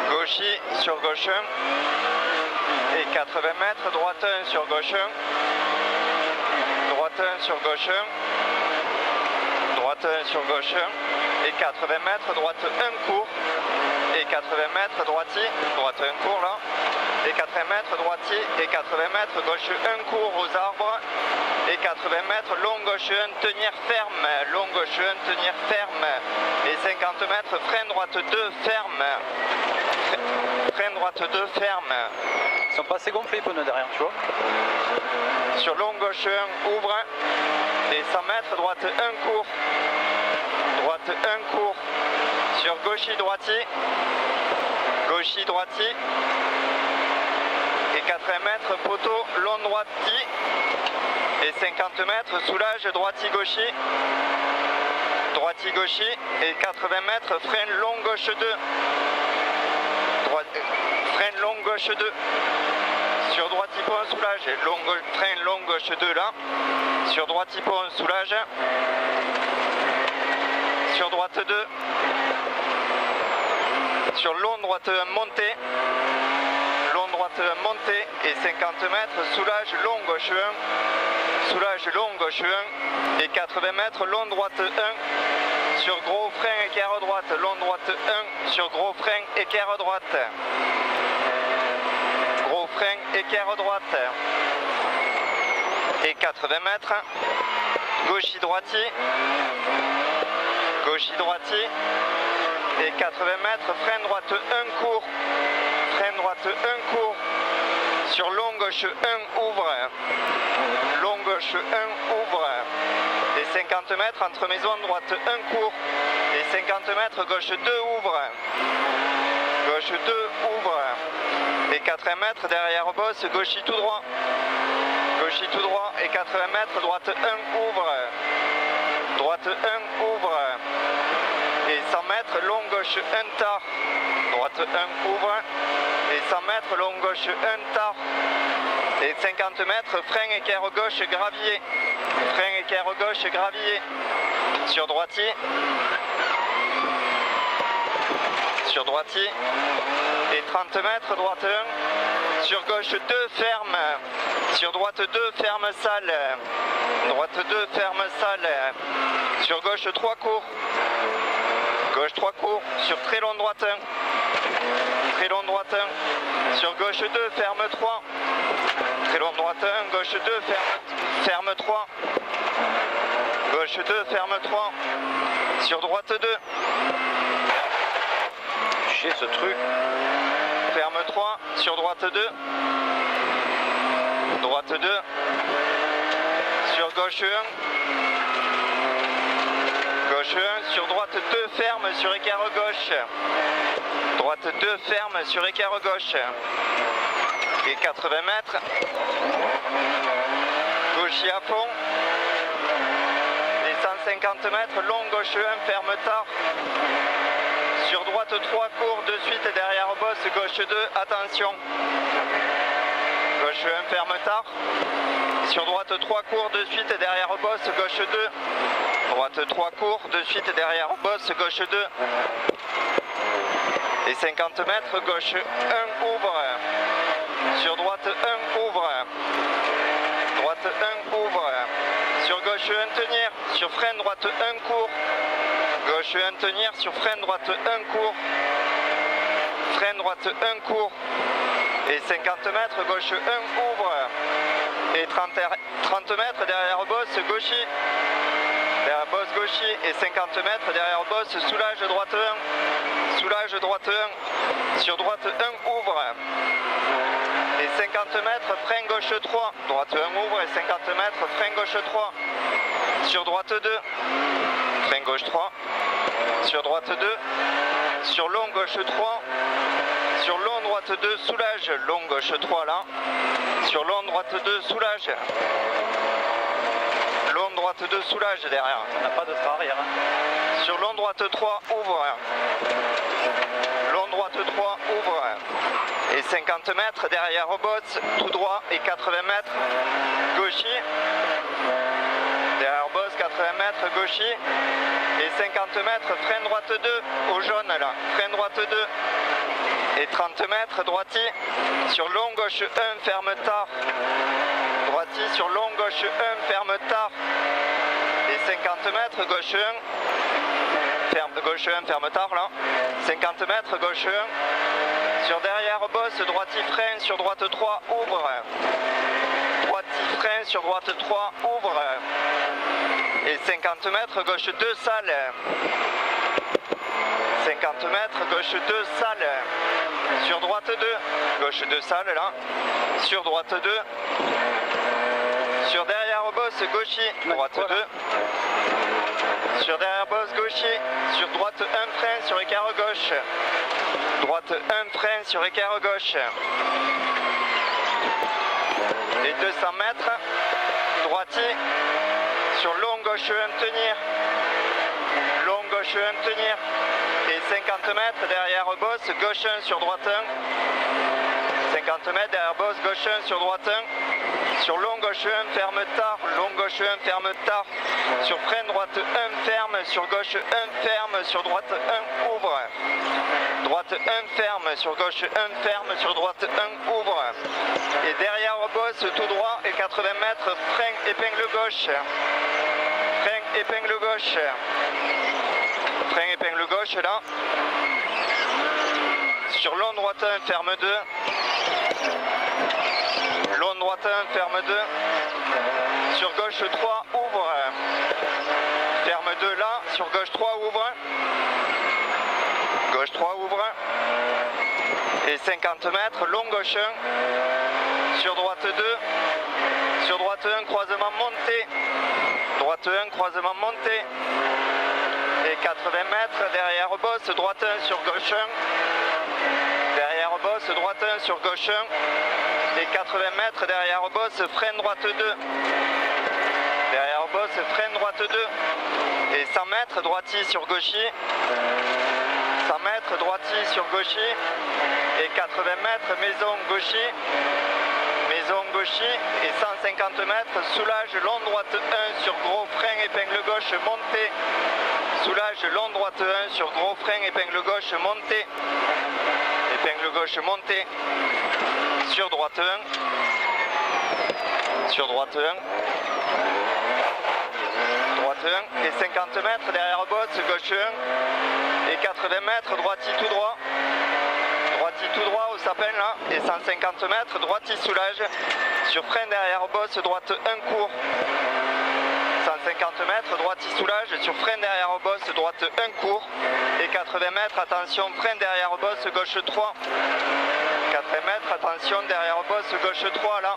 Gauchy sur gauche 1 et 80 mètres, droite 1 sur gauche 1, droite 1 sur gauche 1, droite 1 sur gauche 1 et 80 mètres, droite 1 court et 80 mètres, droitier, droite 1 court là, et 80 mètres, droitier et 80 mètres, gauche 1 court aux arbres et 80 mètres, long gauche 1, tenir ferme, long gauche 1, tenir ferme et 50 mètres, frein droite 2, ferme, frein droite 2, ferme. Ils sont pas assez gonflés les pneus derrière, tu vois. Sur long gauche 1, ouvre et 100 mètres, droite 1 court, droite 1 court, sur gauchy droitier, gauchy droitier et 80 mètres, poteau long droitier et 50 mètres, soulage droitier gauchy, droitier gauchy et 80 mètres, frein long gauche 2, frein long gauche 2, sur droitier pont soulage, frein long gauche 2 là, sur droitier pont soulage, sur droite 2, sur long droite montée, long droite montée et 50 mètres, soulage long gauche 1, soulage long gauche 1 et 80 mètres, long droite 1, sur gros frein équerre droite, long droite 1, sur gros frein équerre droite, gros frein équerre droite et 80 mètres, gauchy droitier, gauchy droitier et 80 mètres, frein droite 1 court, frein droite 1 court, sur long gauche 1 ouvre, long gauche 1 ouvre, et 50 mètres entre maison droite 1 court, et 50 mètres gauche 2 ouvre, gauche 2 ouvre, et 80 mètres derrière bosse, gauchy tout droit, gauchy tout droit, et 80 mètres droite 1 ouvre, droite 1 ouvre, et 100 mètres long gauche 1 tard, droite 1 ouvre, et 100 mètres long gauche 1 tard, et 50 mètres frein équerre gauche gravier, frein équerre gauche gravier, sur droitier, et 30 mètres droite 1, sur gauche 2 ferme, sur droite 2 ferme salle, droite 2 ferme salle, sur gauche 3 court, gauche 3 court, sur très long droite 1, très long droite 1, sur gauche 2 ferme 3, très long droite 1, gauche 2 ferme 3, gauche 2 ferme 3, sur droite 2, Chier ce truc. Ferme 3, sur droite 2, droite 2, sur gauche 1, gauche 1, sur droite 2 ferme sur écart gauche, droite 2 ferme sur écart gauche, et 80 mètres, gauche à fond, et 150 mètres, long gauche 1 ferme tard, sur droite 3 court de suite derrière bosse, gauche 2, attention, gauche 1 ferme tard, sur droite 3 court de suite derrière bosse, gauche 2, droite 3 court de suite derrière bosse, gauche 2, et 50 mètres, gauche 1 ouvre, sur droite 1 ouvre, droite 1 ouvre, sur gauche 1 tenir, sur frein droite 1 court, gauche 1 tenir, sur frein droite 1 court, frein droite 1 court, et 50 mètres, gauche 1 ouvre, et 30 mètres derrière bosse gauchy, derrière bosse gauchy, et 50 mètres derrière bosse, soulage droite 1, soulage droite 1, sur droite 1 ouvre, et 50 mètres, frein gauche 3, droite 1 ouvre, et 50 mètres, frein gauche 3, sur droite 2, frein gauche 3, sur droite 2, sur long gauche 3, sur long droite 2, soulage, long gauche 3 là, sur long droite 2, soulage, long droite 2, soulage derrière. On n'a pas de frein arrière. Hein. Sur long droite 3, ouvre, long droite 3, ouvre, et 50 mètres derrière bosse, tout droit, et 80 mètres, gauchy, Derrière boss, 80 mètres, gauchis. Et 50 mètres, frein droite 2, au jaune là. Frein droite 2. Et 30 mètres, droiti. Sur long, gauche 1, ferme tard. Droiti sur long, gauche 1, ferme tard. Et 50 mètres, gauche 1. Gauche 1, ferme tard là. 50 mètres, gauche 1. Sur derrière boss, droiti frein, sur droite 3, ouvre. Droiti frein, sur droite 3, ouvre. Et 50 mètres, gauche 2, sale. 50 mètres, gauche 2, sale. Sur droite 2, gauche 2, sale là. Sur droite 2. Sur derrière boss, gauchis, droite 2. Sur derrière boss, gauchis. Sur droite 1, frein, sur écart gauche. Droite 1, frein, sur écart gauche. Et 200 mètres, droiti. Sur long, gauche 1, tenir. Long, gauche 1, tenir. Et 50 mètres derrière boss, gauche 1 sur droite 1. 50 mètres derrière boss, gauche 1 sur droite 1. Sur long, gauche 1, ferme tard. Long, gauche 1, ferme tard. Sur frein droite 1, ferme. Sur gauche 1, ferme. Sur droite 1, ouvre. Droite 1, ferme. Sur gauche 1, ferme. Sur droite 1, ouvre. Et derrière boss, tout droit et 80 mètres, frein, épingle gauche. Frein, épingle gauche. Frein, épingle gauche là. Sur long droite 1, ferme 2. Long droite 1, ferme 2. Sur gauche 3, ouvre. Ferme 2 là. Sur gauche 3, ouvre. Gauche 3, ouvre. Et 50 mètres, long gauche 1. Sur droite 2. Sur droite 1, croisement monté. Droite 1, croisement monté. Et 80 mètres, derrière boss, droite 1 sur gauche 1. Derrière boss, droite 1 sur gauche 1. Et 80 mètres, derrière boss, frein droite 2. Derrière boss, frein droite 2. Et 100 mètres, droiti sur gauchis. 100 mètres, droiti sur gauchis. Et 80 mètres, maison gauchis. Maison gauchis. Et 150 mètres, soulage long droite 1 sur gros frein, épingle gauche, montée. Soulage long droite 1 sur gros frein, épingle gauche, montée. Épingle gauche, montée. Sur droite 1. Sur droite 1. Droite 1. Et 50 mètres derrière boss, gauche 1. Et 80 mètres, droiti tout droit. Droiti tout droit au sapin là. Et 150 mètres, droiti soulage. Sur frein derrière boss, droite 1 court. 150 mètres, droiti soulage, sur frein derrière boss, droite 1 court. Et 80 mètres, attention, frein derrière boss, gauche 3. 80 mètres, attention, derrière boss, gauche 3 là.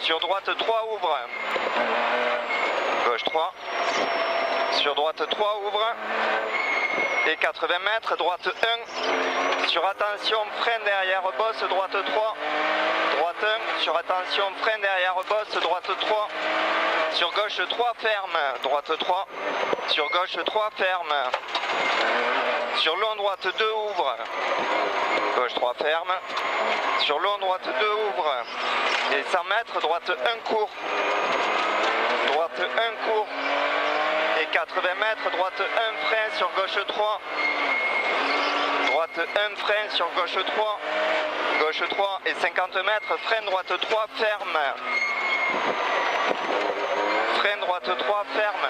Sur droite 3, ouvre. Gauche 3. Sur droite 3, ouvre. Et 80 mètres, droite 1. Sur attention, frein derrière boss, droite 3. Droite 1. Sur attention, frein derrière boss, droite 3. Sur gauche 3, ferme. Droite 3. Sur gauche 3, ferme. Sur long droite 2, ouvre. Gauche 3, ferme. Sur long droite 2, ouvre. Et 100 mètres, droite 1 court. Droite 1 court. Et 80 mètres, droite 1 frein sur gauche 3. Droite 1 frein sur gauche 3. Gauche 3 et 50 mètres, frein droite 3, ferme. Frein droite 3, ferme.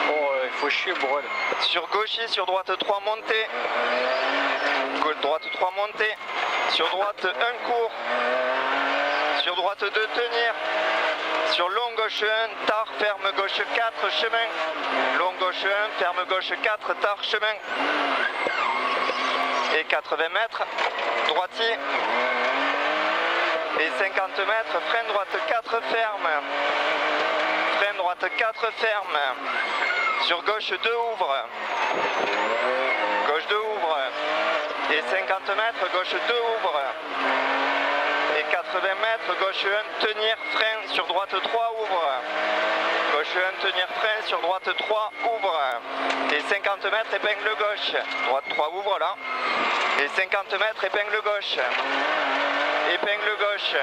Oh, il faut chier, Bourrel. Sur gauchis, sur droite 3, montée. Droite 3, montée. Sur droite 1 court. Sur droite 2, tenir. Sur long gauche 1, tard, ferme gauche 4, chemin. Long gauche 1, ferme gauche 4, tard, chemin. Et 80 mètres, droiti. Et 50 mètres, frein droite 4, ferme. Frein droite 4, ferme. Sur gauche 2, ouvre. Gauche 2, ouvre. Et 50 mètres, gauche 2, ouvre. Et 80 mètres, gauche 1, tenir, frein, sur droite 3, ouvre. Gauche 1, tenir, frein, sur droite 3, ouvre. Et 50 mètres, épingle gauche. Droite 3, ouvre là. Et 50 mètres, épingle gauche. Épingle gauche.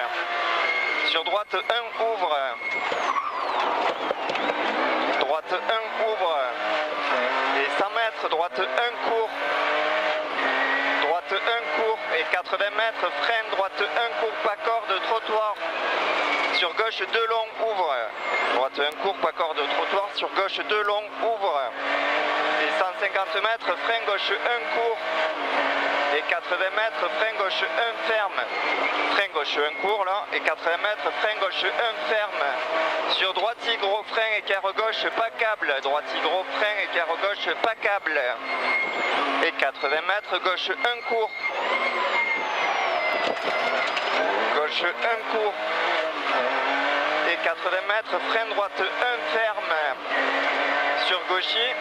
Sur droite 1, ouvre. Droite 1, ouvre. Et 100 mètres, droite 1, court. Droite 1, court. Et 80 mètres, freine, droite 1, court, pas corde, trottoir. Sur gauche 2 long, ouvre. Droite 1, court, pas corde, trottoir. Sur gauche 2 long, ouvre. Et 150 mètres, frein gauche 1, court. Et 80 mètres, frein gauche 1, ferme. Frein gauche 1 court là. Et 80 mètres, frein gauche 1, ferme. Sur droite, gros frein, écart gauche, pas câble. Droite, gros frein, écart gauche, pas câble. Et 80 mètres, gauche 1, court. Gauche 1, court. Et 80 mètres, frein droite 1, ferme. Sur gaucher.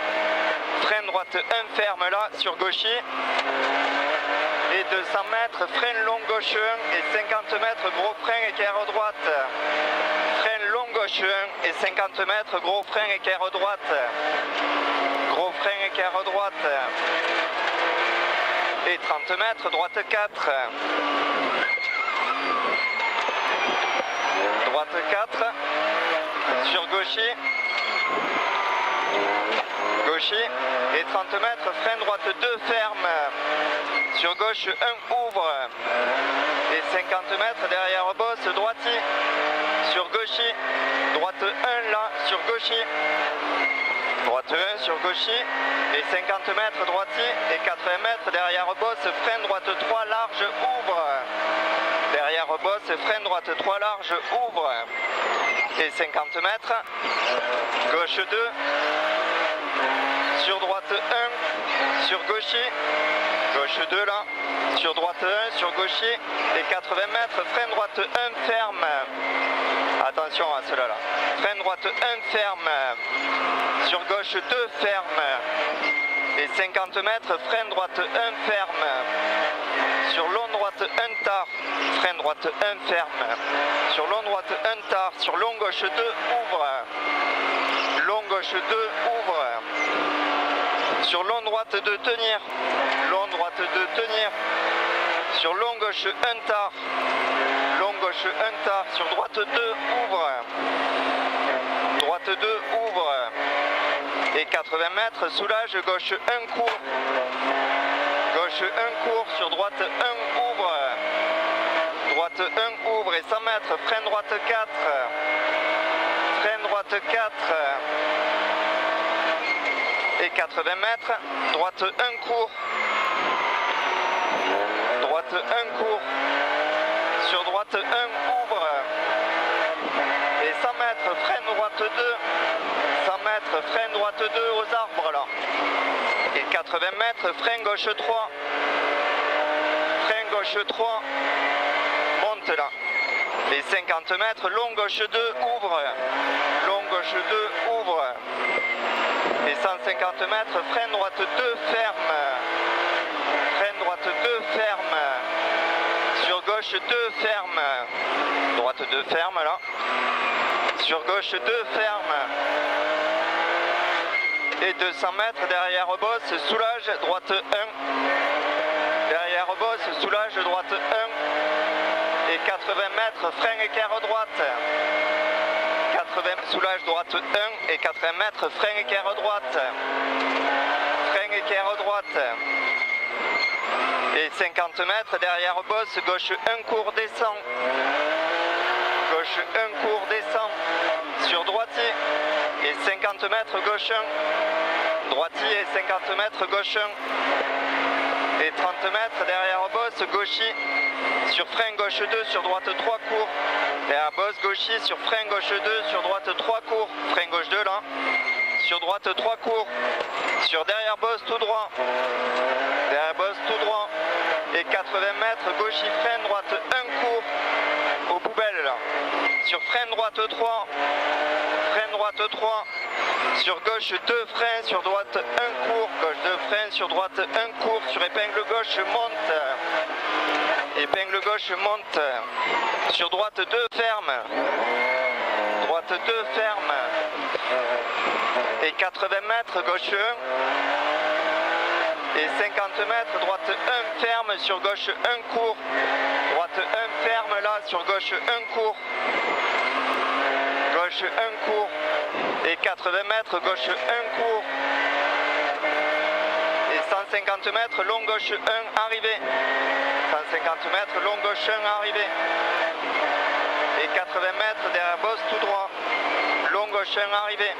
Frein droite 1, ferme là, sur gaucher. Et 200 mètres, frein long gauche 1 et 50 mètres, gros frein écart droite. Frein long gauche 1 et 50 mètres, gros frein écart droite. Gros frein écart droite. Et 30 mètres, droite 4. Droite 4. Sur gaucher. Gaucher. Et 30 mètres, frein droite 2, ferme. Sur gauche 1, ouvre. Et 50 mètres, derrière bosse, droitier. Sur gaucher. Droite 1 là, sur gaucher. Droite 1 sur gaucher. Et 50 mètres, droitier. Et 80 mètres, derrière bosse, frein droite 3, large, ouvre. Derrière bosse, frein droite 3, large, ouvre. Et 50 mètres. Gauche 2. Sur droite 1, sur gaucher, gauche 2 là, sur droite 1, sur gaucher, et 80 mètres, frein droite 1, ferme. Attention à cela là. Frein droite 1, ferme. Sur gauche 2, ferme. Et 50 mètres, frein droite 1, ferme. Sur long droite 1, tard. Frein droite 1, ferme. Sur long droite 1, tard. Sur long gauche 2, ouvre. Long gauche 2, ouvre. Sur long droite de tenir. Long droite de tenir. Sur long gauche 1, tard. Long gauche 1, tard. Sur droite 2, ouvre. Droite 2, ouvre. Et 80 mètres, soulage, gauche 1, court. Gauche 1, court. Sur droite 1, ouvre. Droite 1, ouvre. Et 100 mètres, frein droite 4. Frein droite 4. Et 80 mètres, droite 1, court. Droite 1, court. Sur droite 1, ouvre. Et 100 mètres, frein droite 2. 100 mètres, frein droite 2 aux arbres là. Et 80 mètres, frein gauche 3. Frein gauche 3. Monte là. Et 50 mètres, long gauche 2, ouvre. Long gauche 2, ouvre. Et 150 mètres, frein droite 2, ferme. Frein droite 2, ferme. Sur gauche 2, ferme. Droite 2, ferme là. Sur gauche 2, ferme. Et 200 mètres, derrière bosse, soulage, droite 1. Derrière bosse, soulage, droite 1. Et 80 mètres, frein écart droite. 80 soulage droite 1 et 80 mètres, frein écart droite. Frein écart droite. Et 50 mètres, derrière bosse, gauche 1, court, descend. Gauche 1, court, descend. Sur droitier. Et 50 mètres, gauche 1. Droitier et 50 mètres, gauche 1. Et 30 mètres, derrière bosse, gaucher. Sur frein gauche 2, sur droite 3, court. Et à bosse gaucher, sur frein gauche 2, sur droite 3, court. Frein gauche 2 là. Sur droite 3, court. Sur derrière bosse, tout droit. Derrière bosse, tout droit. Et 80 mètres, gaucher, frein droite 1, court. Aux poubelles là. Sur frein droite 3. Frein droite 3. Sur gauche 2 freins, sur droite 1 court. Gauche 2 freins, sur droite 1 court. Sur épingle gauche, monte. Épingle gauche, monte. Sur droite 2 ferme. Droite 2 ferme. Et 80 mètres, gauche 1. Et 50 mètres, droite 1 ferme. Sur gauche 1 court. Droite 1 ferme là, sur gauche 1 court. Gauche gauche 1 court. Et 80 mètres, gauche 1 court. Et 150 mètres, long gauche 1, arrivée. 150 mètres, long gauche 1, arrivée. Et 80 mètres, derrière bosse tout droit. Long gauche 1, arrivée.